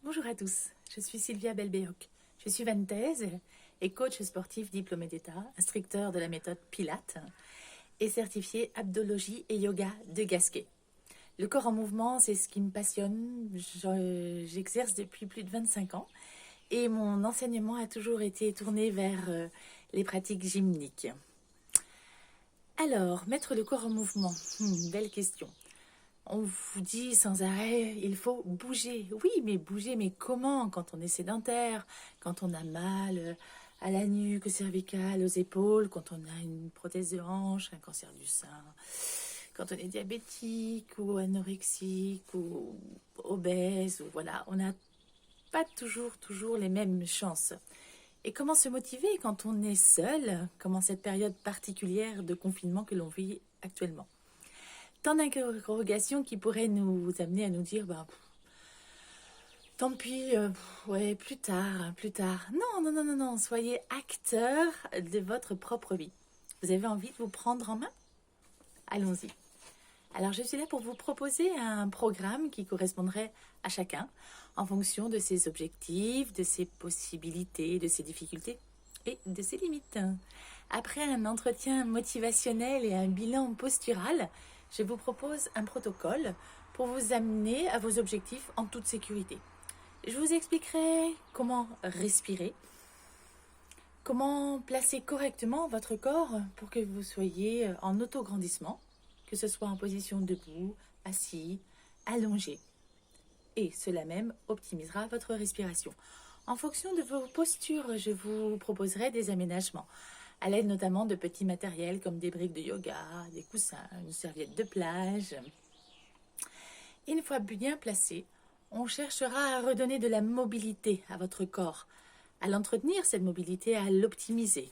Bonjour à tous, je suis Sylvia Belbéoc. Je suis vantaise et coach sportif diplômé d'État, instructeur de la méthode Pilates et certifié Abdologie et Yoga de Gasquet. Le corps en mouvement, c'est ce qui me passionne. J'exerce depuis plus de 25 ans et mon enseignement a toujours été tourné vers les pratiques gymniques. Alors, mettre le corps en mouvement, belle question. On vous dit sans arrêt, il faut bouger. Oui, mais bouger, mais comment? Quand on est sédentaire, quand on a mal à la nuque, au cervical, aux épaules, quand on a une prothèse de hanche, un cancer du sein, quand on est diabétique ou anorexique ou obèse, ou voilà, on n'a pas toujours les mêmes chances. Et comment se motiver quand on est seul, comme en cette période particulière de confinement que l'on vit actuellement? Tant d'interrogations qui pourraient nous amener à nous dire tant pis, ouais, plus tard. Non, soyez acteur de votre propre vie. Vous avez envie de vous prendre en main? Allons-y. Alors, je suis là pour vous proposer un programme qui correspondrait à chacun en fonction de ses objectifs, de ses possibilités, de ses difficultés et de ses limites. Après un entretien motivationnel et un bilan postural, je vous propose un protocole pour vous amener à vos objectifs en toute sécurité. Je vous expliquerai comment respirer, comment placer correctement votre corps pour que vous soyez en autograndissement, que ce soit en position debout, assis, allongé. Et cela même optimisera votre respiration. En fonction de vos postures, je vous proposerai des aménagements, à l'aide notamment de petits matériels comme des briques de yoga, des coussins, une serviette de plage. Une fois bien placé, on cherchera à redonner de la mobilité à votre corps, à l'entretenir cette mobilité, à l'optimiser.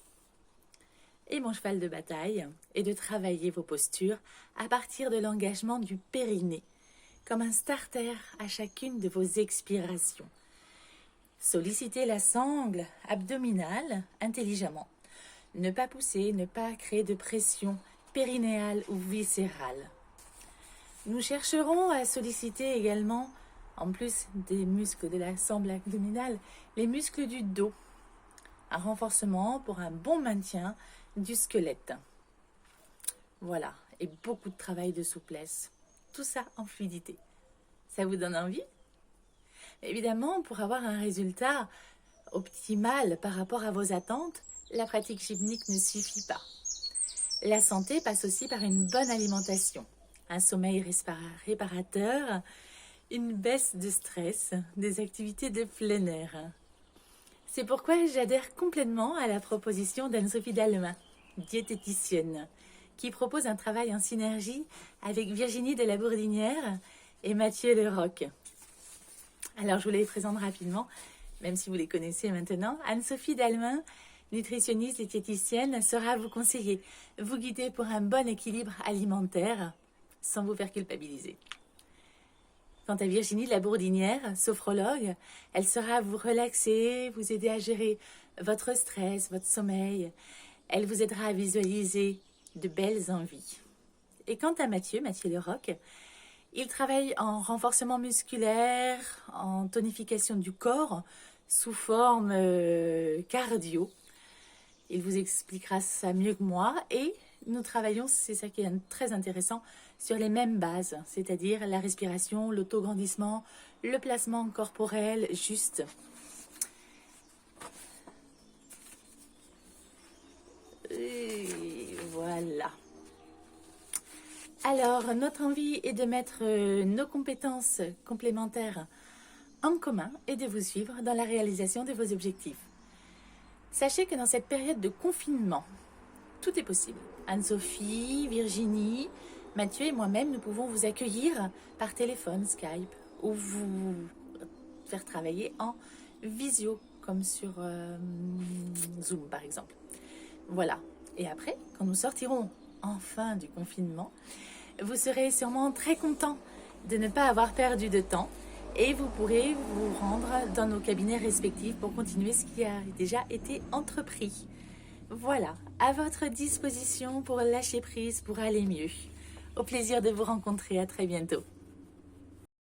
Et mon cheval de bataille est de travailler vos postures à partir de l'engagement du périnée, comme un starter à chacune de vos expirations. Sollicitez la sangle abdominale intelligemment. Ne pas pousser, ne pas créer de pression périnéale ou viscérale. Nous chercherons à solliciter également, en plus des muscles de la sangle abdominale, les muscles du dos. Un renforcement pour un bon maintien du squelette. Voilà, et beaucoup de travail de souplesse. Tout ça en fluidité. Ça vous donne envie? Évidemment, pour avoir un résultat optimal par rapport à vos attentes, la pratique gymnique ne suffit pas. La santé passe aussi par une bonne alimentation, un sommeil réparateur, une baisse de stress, des activités de plein air. C'est pourquoi j'adhère complètement à la proposition d'Anne-Sophie Dallemin, diététicienne, qui propose un travail en synergie avec Virginie de la Bourdinière et Mathieu Leroc. Alors je vous les présente rapidement, même si vous les connaissez maintenant. Anne-Sophie Dallemin, nutritionniste et diététicienne, saura vous conseiller, vous guider pour un bon équilibre alimentaire sans vous faire culpabiliser. Quant à Virginie de la Bourdinière, sophrologue, elle saura vous relaxer, vous aider à gérer votre stress, votre sommeil. Elle vous aidera à visualiser de belles envies. Et quant à Mathieu Leroc, il travaille en renforcement musculaire, en tonification du corps, sous forme cardio. Il vous expliquera ça mieux que moi et nous travaillons, c'est ça qui est très intéressant, sur les mêmes bases, c'est-à-dire la respiration, l'autograndissement, le placement corporel juste. Et voilà. Alors, notre envie est de mettre nos compétences complémentaires en commun et de vous suivre dans la réalisation de vos objectifs. Sachez que dans cette période de confinement, tout est possible. Anne-Sophie, Virginie, Mathieu et moi-même, nous pouvons vous accueillir par téléphone, Skype, ou vous faire travailler en visio, comme sur Zoom par exemple. Voilà. Et après, quand nous sortirons enfin du confinement, vous serez sûrement très content de ne pas avoir perdu de temps et vous pourrez vous rendre dans nos cabinets respectifs pour continuer ce qui a déjà été entrepris. Voilà, à votre disposition pour lâcher prise, pour aller mieux. Au plaisir de vous rencontrer, à très bientôt.